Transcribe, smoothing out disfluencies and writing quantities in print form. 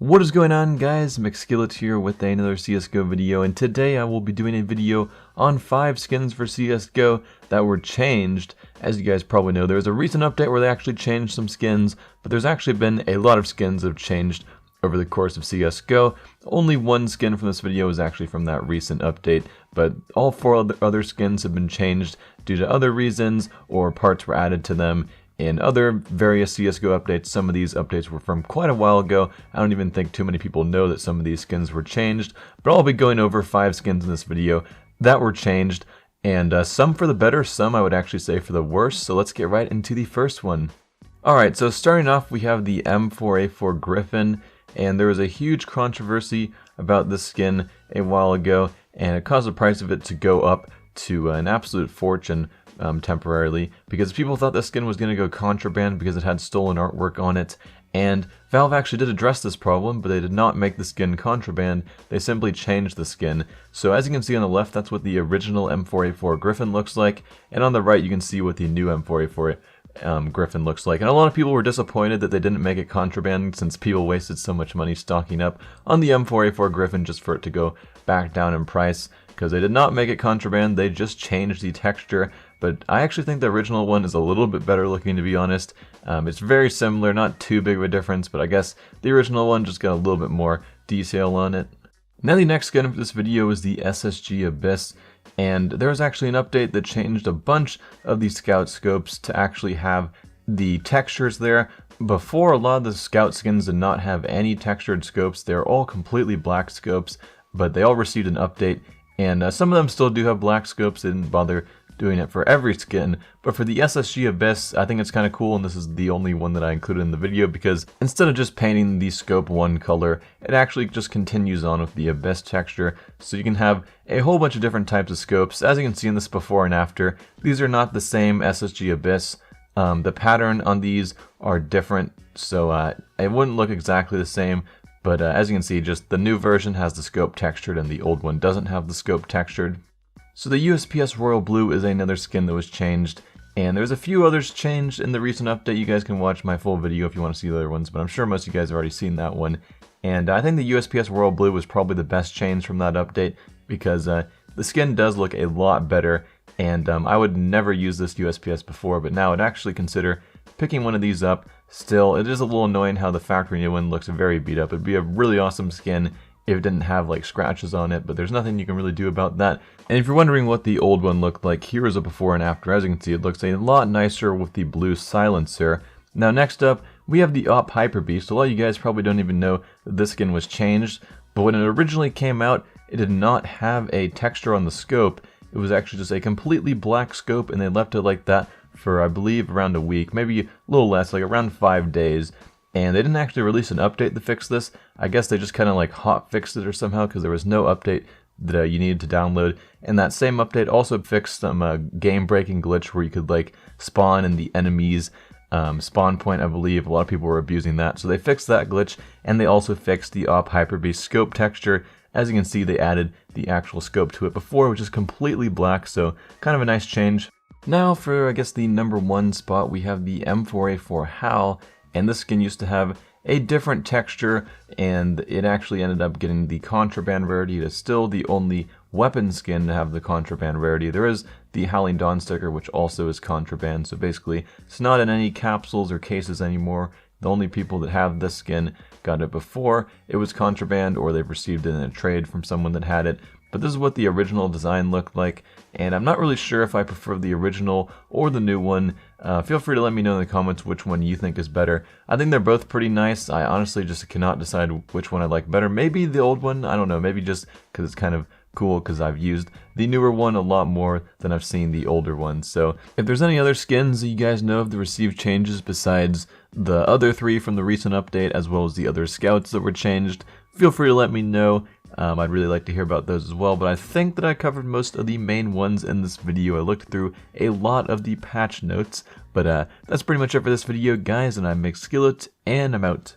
What is going on, guys? Mcskillet here with another CSGO video, and today I will be doing a video on 5 skins for CSGO that were changed. As you guys probably know, there was a recent update where they actually changed some skins, but there's actually been a lot of skins that have changed over the course of CSGO. Only one skin from this video is actually from that recent update, but all 4 other skins have been changed due to other reasons, or parts were added to them in other various CSGO updates. Some of these updates were from quite a while ago. I don't even think too many people know that some of these skins were changed, but I'll be going over 5 skins in this video that were changed, and some for the better, some I would actually say for the worse, so let's get right into the first one. Alright, so starting off we have the M4A4 Griffin, and there was a huge controversy about this skin a while ago, and it caused the price of it to go up to an absolute fortune temporarily, because people thought this skin was going to go contraband because it had stolen artwork on it, and Valve actually did address this problem, but they did not make the skin contraband, they simply changed the skin. So as you can see on the left, that's what the original M4A4 Griffin looks like, and on the right you can see what the new M4A4 Griffin looks like. And a lot of people were disappointed that they didn't make it contraband, since people wasted so much money stocking up on the M4A4 Griffin just for it to go back down in price, because they did not make it contraband, they just changed the texture. But I actually think the original one is a little bit better looking, to be honest. It's very similar, not too big of a difference, but I guess the original one just got a little bit more detail on it. Now the next skin for this video is the SSG Abyss, and there was actually an update that changed a bunch of the scout scopes to actually have the textures there. Before, a lot of the scout skins did not have any textured scopes, they're all completely black scopes, but they all received an update, and some of them still do have black scopes. They didn't bother doing it for every skin, but for the SSG Abyss, I think it's kind of cool, and this is the only one that I included in the video, because instead of just painting the scope one color, it actually just continues on with the Abyss texture, so you can have a whole bunch of different types of scopes. As you can see in this before and after, these are not the same SSG Abyss. The pattern on these are different, so it wouldn't look exactly the same, but as you can see, just the new version has the scope textured and the old one doesn't have the scope textured. So the USPS Royal Blue is another skin that was changed, and there's a few others changed in the recent update. You guys can watch my full video if you want to see the other ones, but I'm sure most of you guys have already seen that one. And I think the USPS Royal Blue was probably the best change from that update, because the skin does look a lot better, and I would never use this USPS before, but now I'd actually consider picking one of these up. Still, it is a little annoying how the factory new one looks very beat up. It'd be a really awesome skin if it didn't have like scratches on it, but there's nothing you can really do about that. And if you're wondering what the old one looked like, here is a before and after. As you can see, it looks a lot nicer with the blue silencer. Now next up, we have the Hyperbeast. A lot of you guys probably don't even know that this skin was changed, but when it originally came out, it did not have a texture on the scope. It was actually just a completely black scope, and they left it like that for, I believe, around a week, maybe a little less, like around 5 days. And they didn't actually release an update to fix this. I guess they just kind of like hot fixed it or somehow, because there was no update that you needed to download. And that same update also fixed some game-breaking glitch where you could like spawn in the enemy's spawn point, I believe. A lot of people were abusing that. So they fixed that glitch, and they also fixed the Hyperbeast scope texture. As you can see, they added the actual scope to it before, which is completely black, so kind of a nice change. Now for, I guess, the number 1 spot, we have the M4A4 Howl. And this skin used to have a different texture, and it actually ended up getting the contraband rarity. It is still the only weapon skin to have the contraband rarity. There is the Howling Dawn sticker, which also is contraband, so basically it's not in any capsules or cases anymore. The only people that have this skin got it before it was contraband, or they've received it in a trade from someone that had it. But this is what the original design looked like, and I'm not really sure if I prefer the original or the new one. Feel free to let me know in the comments which one you think is better. I think they're both pretty nice. I honestly just cannot decide which one I like better. Maybe the old one, I don't know, maybe just because it's kind of cool, because I've used the newer one a lot more than I've seen the older one. So if there's any other skins that you guys know of that received changes besides the other 3 from the recent update, as well as the other scouts that were changed, feel free to let me know. I'd really like to hear about those as well, but I think that I covered most of the main ones in this video. I looked through a lot of the patch notes, but that's pretty much it for this video, guys, and I'm Mcskillet, and I'm out.